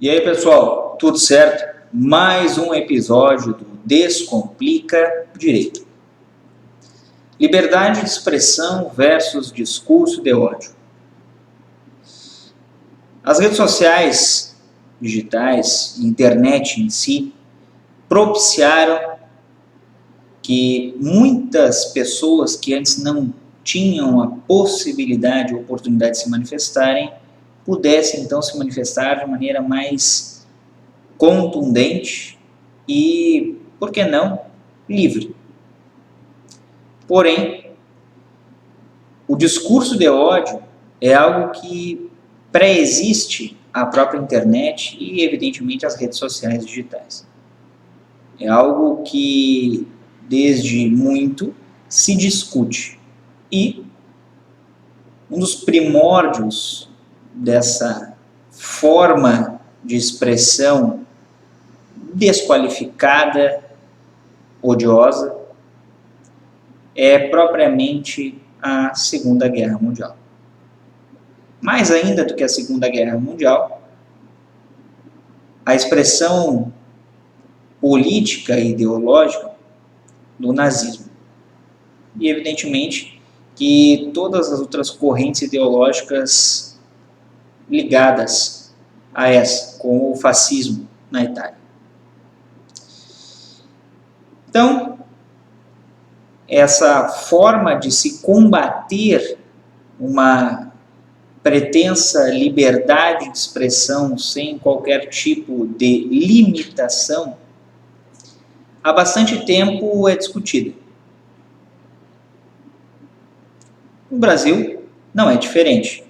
E aí, pessoal, tudo certo? Mais um episódio do Descomplica Direito. Liberdade de expressão versus discurso de ódio. As redes sociais digitais, internet em si, propiciaram que muitas pessoas que antes não tinham a possibilidade ou oportunidade de se manifestarem, pudessem então se manifestar de maneira mais contundente e, por que não, livre. Porém, o discurso de ódio é algo que pré-existe à própria internet e, evidentemente, às redes sociais digitais. É algo que, desde muito, se discute. E um dos primórdios dessa forma de expressão desqualificada, odiosa, é propriamente a Segunda Guerra Mundial. Mais ainda do que a Segunda Guerra Mundial, a expressão política e ideológica do nazismo. E, evidentemente, que todas as outras correntes ideológicas ligadas a essa, como o fascismo na Itália. Então, essa forma de se combater uma pretensa liberdade de expressão sem qualquer tipo de limitação, há bastante tempo é discutida. No Brasil não é diferente.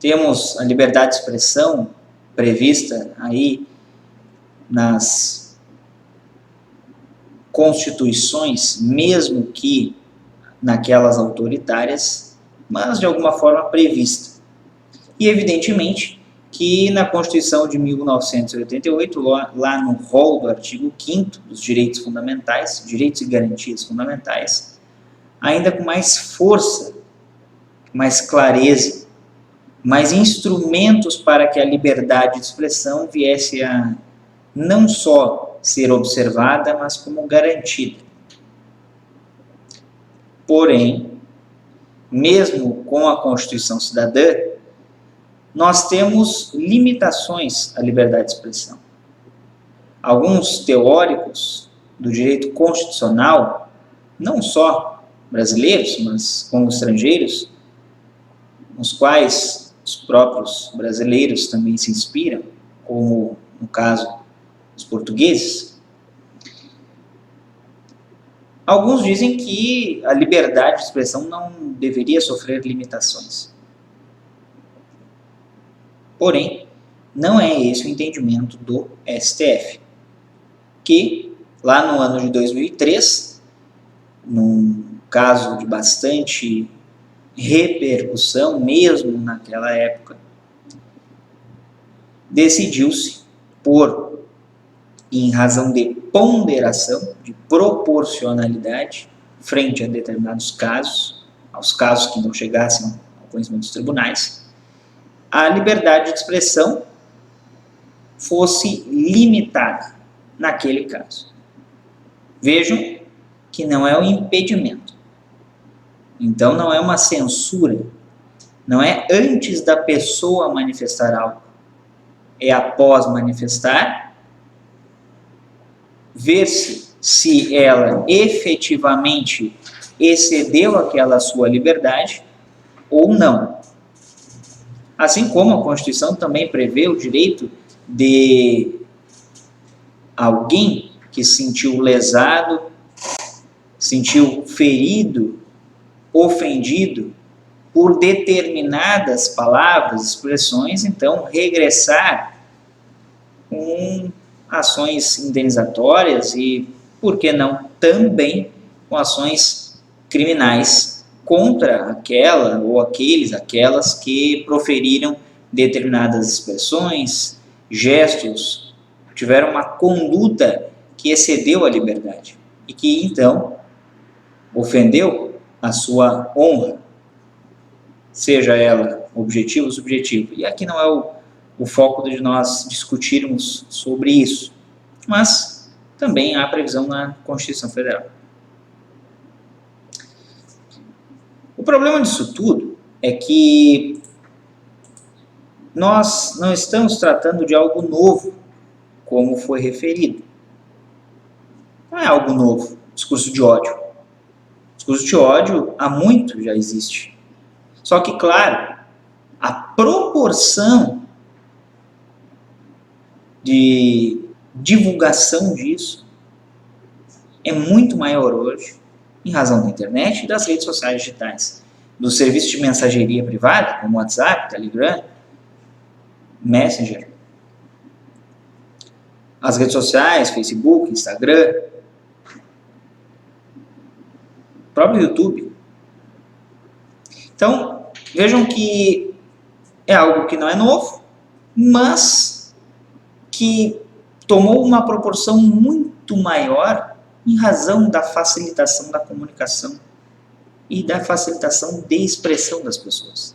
Temos a liberdade de expressão prevista aí nas constituições, mesmo que naquelas autoritárias, mas de alguma forma prevista. E evidentemente que na Constituição de 1988, lá no rol do artigo 5º dos direitos fundamentais, direitos e garantias fundamentais, ainda com mais força, mais clareza, mais instrumentos para que a liberdade de expressão viesse a não só ser observada, mas como garantida. Porém, mesmo com a Constituição Cidadã, nós temos limitações à liberdade de expressão. Alguns teóricos do direito constitucional, não só brasileiros, mas como estrangeiros, nos quais os próprios brasileiros também se inspiram, como no caso dos portugueses, alguns dizem que a liberdade de expressão não deveria sofrer limitações. Porém, não é esse o entendimento do STF, que lá no ano de 2003, num caso de bastante repercussão, mesmo naquela época, decidiu-se por, em razão de ponderação, de proporcionalidade, frente a determinados casos, aos casos que não chegassem ao conhecimento dos tribunais, a liberdade de expressão fosse limitada naquele caso. Vejam que não é um impedimento. Então não é uma censura, não é antes da pessoa manifestar algo, é após manifestar, ver-se se ela efetivamente excedeu aquela sua liberdade ou não. Assim como a Constituição também prevê o direito de alguém que se sentiu lesado, sentiu ferido, ofendido por determinadas palavras, expressões, então regressar com ações indenizatórias e, por que não, também com ações criminais contra aquela ou aquelas que proferiram determinadas expressões, gestos, tiveram uma conduta que excedeu a liberdade e que, então, ofendeu a sua honra, seja ela objetivo ou subjetivo. E aqui não é o foco de nós discutirmos sobre isso. Mas também há previsão na Constituição Federal. O problema disso tudo é que nós não estamos tratando de algo novo, como foi referido. Não é algo novo, discurso de ódio. Discurso de ódio há muito já existe. Só que, claro, a proporção de divulgação disso é muito maior hoje, em razão da internet e das redes sociais digitais. Dos serviços de mensageria privada, como WhatsApp, Telegram, Messenger, as redes sociais, Facebook, Instagram, próprio YouTube. Então, vejam que é algo que não é novo, mas que tomou uma proporção muito maior em razão da facilitação da comunicação e da facilitação de expressão das pessoas.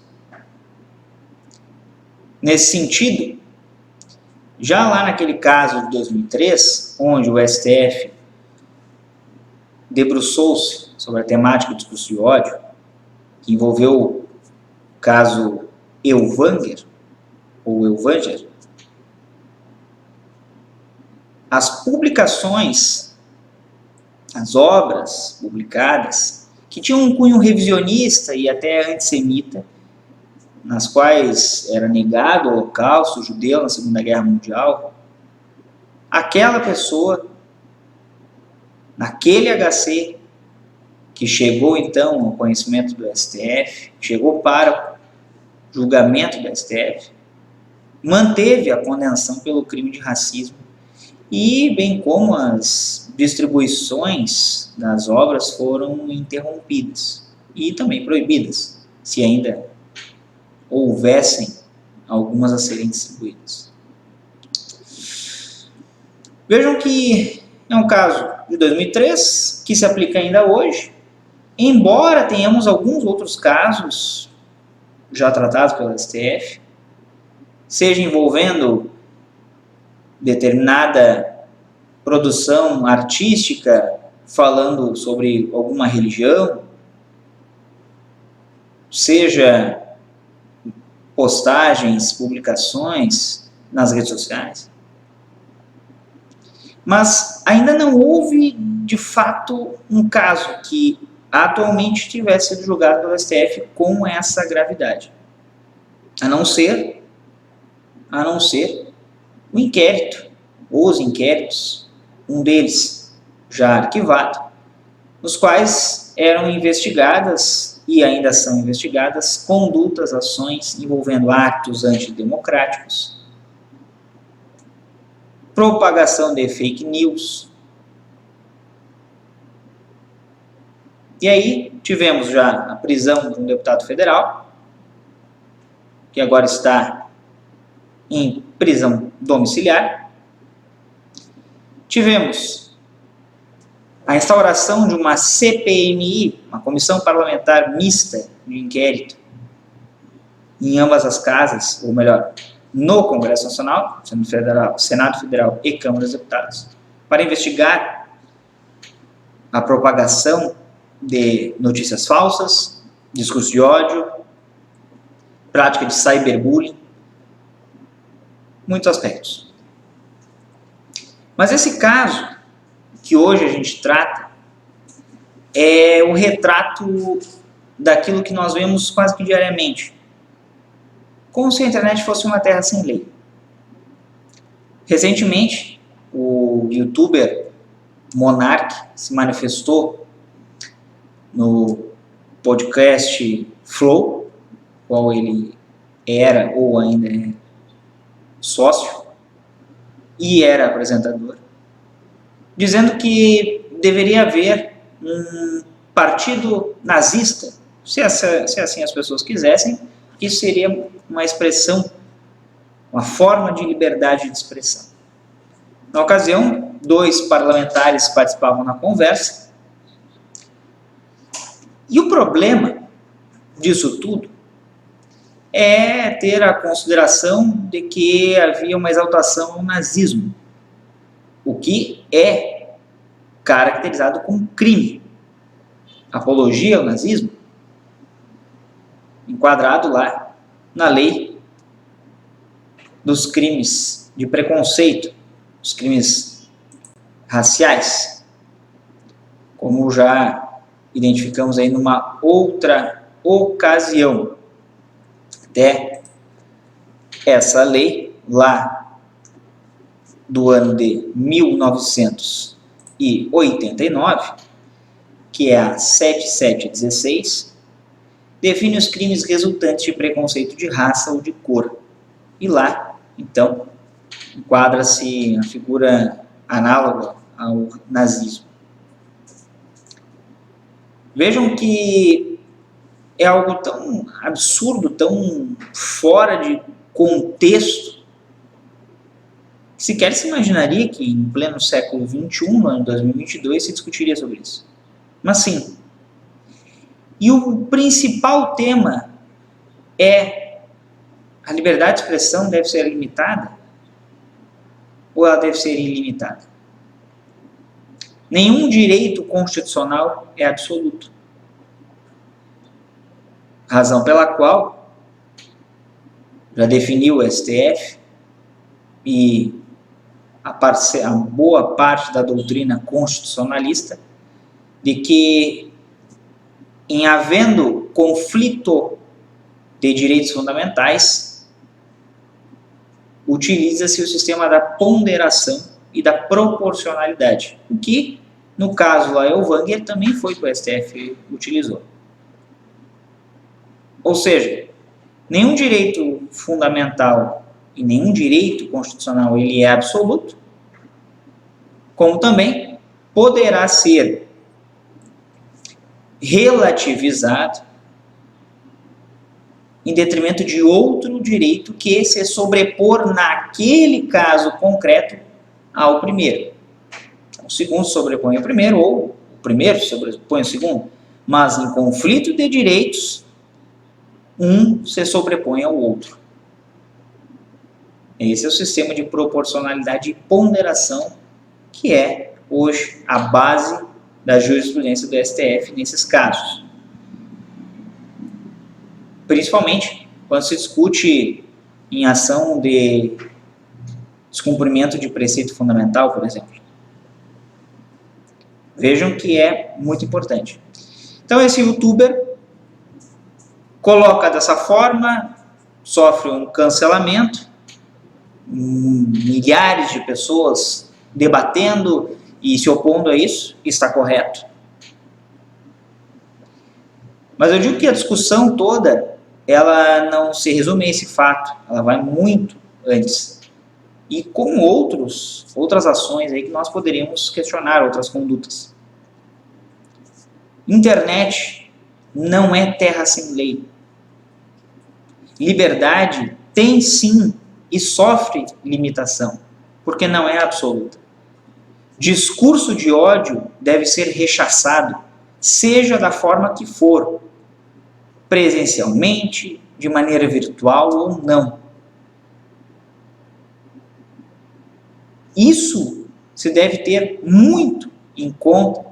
Nesse sentido, já lá naquele caso de 2003, onde o STF debruçou-se sobre a temática do discurso de ódio, que envolveu o caso Elvanger, ou Elvanger, as publicações, as obras publicadas, que tinham um cunho revisionista e até antissemita, nas quais era negado o Holocausto judeu na Segunda Guerra Mundial, aquela pessoa, naquele HC, que chegou então ao conhecimento do STF, chegou para o julgamento do STF, manteve a condenação pelo crime de racismo e bem como as distribuições das obras foram interrompidas e também proibidas, se ainda houvessem algumas a serem distribuídas. Vejam que é um caso de 2003 que se aplica ainda hoje, embora tenhamos alguns outros casos já tratados pelo STF, seja envolvendo determinada produção artística falando sobre alguma religião, seja postagens, publicações nas redes sociais. Mas ainda não houve, de fato, um caso que atualmente tivesse sido julgado pelo STF com essa gravidade. A não ser o inquérito, os inquéritos, um deles já arquivado, nos quais eram investigadas e ainda são investigadas condutas, ações envolvendo atos antidemocráticos, propagação de fake news. E aí tivemos já a prisão de um deputado federal, que agora está em prisão domiciliar. Tivemos a instauração de uma CPMI, uma Comissão Parlamentar Mista de Inquérito, em ambas as casas, ou melhor, no Congresso Nacional, Senado Federal e Câmara dos Deputados, para investigar a propagação de notícias falsas, discurso de ódio, prática de cyberbullying, muitos aspectos. Mas esse caso que hoje a gente trata é o retrato daquilo que nós vemos quase que diariamente, como se a internet fosse uma terra sem lei. Recentemente, o youtuber Monark se manifestou no podcast Flow, qual ele era ou ainda é sócio e era apresentador, dizendo que deveria haver um partido nazista, se assim as pessoas quisessem, isso seria uma expressão, uma forma de liberdade de expressão. Na ocasião, 2 parlamentares participavam na conversa, e o problema disso tudo é ter a consideração de que havia uma exaltação ao nazismo, o que é caracterizado como crime. Apologia ao nazismo, enquadrado lá na lei dos crimes de preconceito, os crimes raciais, como já identificamos aí numa outra ocasião. Até essa lei lá do ano de 1989, que é a 7716, define os crimes resultantes de preconceito de raça ou de cor. E lá, então, enquadra-se a figura análoga ao nazismo. Vejam que é algo tão absurdo, tão fora de contexto, que sequer se imaginaria que em pleno século XXI, no ano 2022, se discutiria sobre isso. Mas sim. E o principal tema é: a liberdade de expressão deve ser limitada ou ela deve ser ilimitada? Nenhum direito constitucional é absoluto. Razão pela qual já definiu o STF e a boa parte da doutrina constitucionalista de que, em havendo conflito de direitos fundamentais, utiliza-se o sistema da ponderação e da proporcionalidade, o que, no caso lá, Elvanger, também foi que o STF utilizou. Ou seja, nenhum direito fundamental e nenhum direito constitucional ele é absoluto, como também poderá ser relativizado em detrimento de outro direito que se sobrepor naquele caso concreto ao primeiro. O segundo sobrepõe ao primeiro, ou o primeiro sobrepõe ao segundo, mas em conflito de direitos, um se sobrepõe ao outro. Esse é o sistema de proporcionalidade e ponderação que é hoje a base da jurisprudência do STF nesses casos. Principalmente quando se discute em ação de descumprimento de preceito fundamental, por exemplo. Vejam que é muito importante. Então esse youtuber coloca dessa forma, sofre um cancelamento, milhares de pessoas debatendo e se opondo a isso, está correto. Mas eu digo que a discussão toda, ela não se resume a esse fato, ela vai muito antes. E com outras ações aí que nós poderíamos questionar, outras condutas. Internet não é terra sem lei. Liberdade tem sim e sofre limitação, porque não é absoluta. Discurso de ódio deve ser rechaçado, seja da forma que for, presencialmente, de maneira virtual ou não. Isso se deve ter muito em conta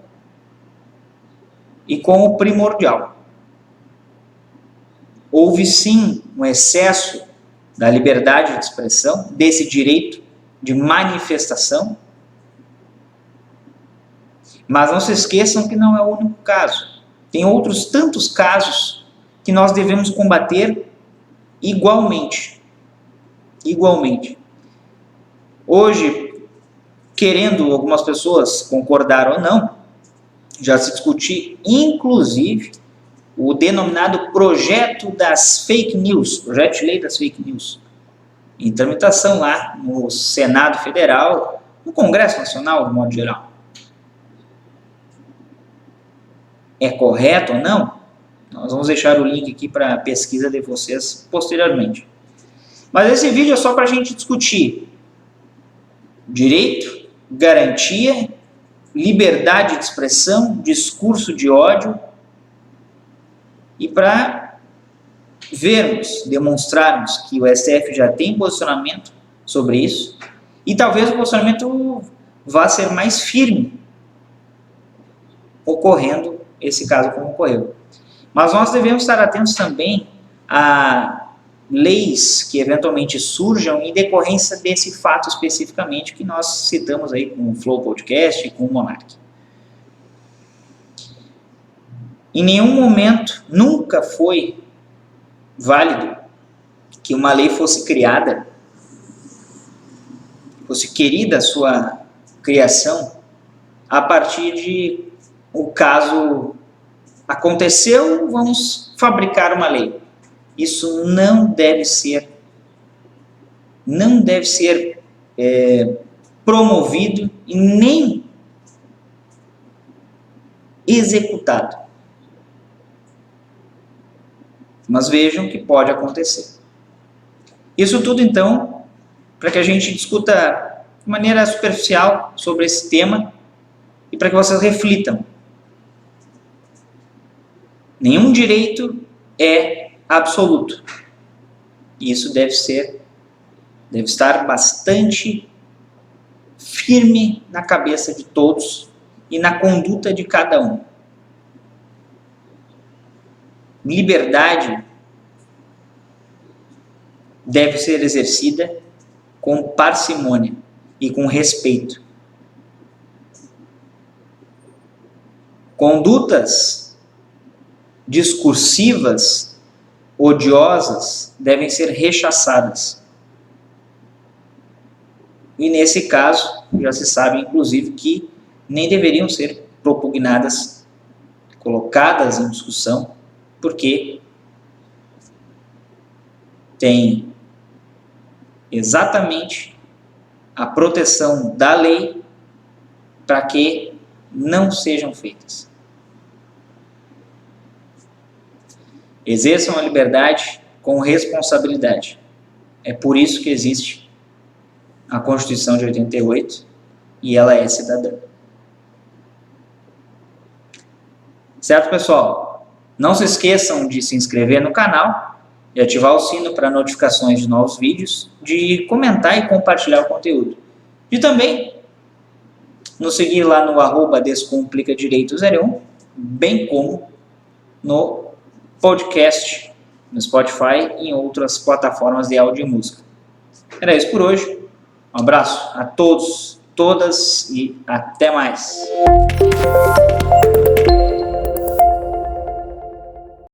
e como primordial. Houve sim um excesso da liberdade de expressão, desse direito de manifestação, mas não se esqueçam que não é o único caso. Tem outros tantos casos que nós devemos combater igualmente. Igualmente. Hoje, querendo algumas pessoas concordar ou não, já se discutiu, inclusive, o denominado projeto das fake news, projeto de lei das fake news, em tramitação lá no Senado Federal, no Congresso Nacional, de modo geral. É correto ou não? Nós vamos deixar o link aqui para a pesquisa de vocês posteriormente. Mas esse vídeo é só para a gente discutir direito, garantia, liberdade de expressão, discurso de ódio, e para vermos, demonstrarmos que o STF já tem posicionamento sobre isso, e talvez o posicionamento vá ser mais firme ocorrendo esse caso como ocorreu. Mas nós devemos estar atentos também a leis que eventualmente surjam em decorrência desse fato especificamente que nós citamos aí com o Flow Podcast e com o Monark. Em nenhum momento, nunca foi válido que uma lei fosse criada, fosse querida a sua criação, a partir de o caso aconteceu, vamos fabricar uma lei. Isso não deve ser promovido e nem executado. Mas vejam que pode acontecer. Isso tudo, então, para que a gente discuta de maneira superficial sobre esse tema e para que vocês reflitam. Nenhum direito é absoluto. E isso deve estar bastante firme na cabeça de todos e na conduta de cada um. Liberdade deve ser exercida com parcimônia e com respeito. Condutas discursivas, odiosas, devem ser rechaçadas. E nesse caso, já se sabe inclusive que nem deveriam ser propugnadas, colocadas em discussão, porque tem exatamente a proteção da lei para que não sejam feitas. Exerçam a liberdade com responsabilidade. É por isso que existe a Constituição de 88 e ela é cidadã. Certo, pessoal? Não se esqueçam de se inscrever no canal, de ativar o sino para notificações de novos vídeos, de comentar e compartilhar o conteúdo. E também nos seguir lá no @descomplicadireito01, bem como no podcast, no Spotify e em outras plataformas de áudio e música. Era isso por hoje. Um abraço a todos, todas e até mais.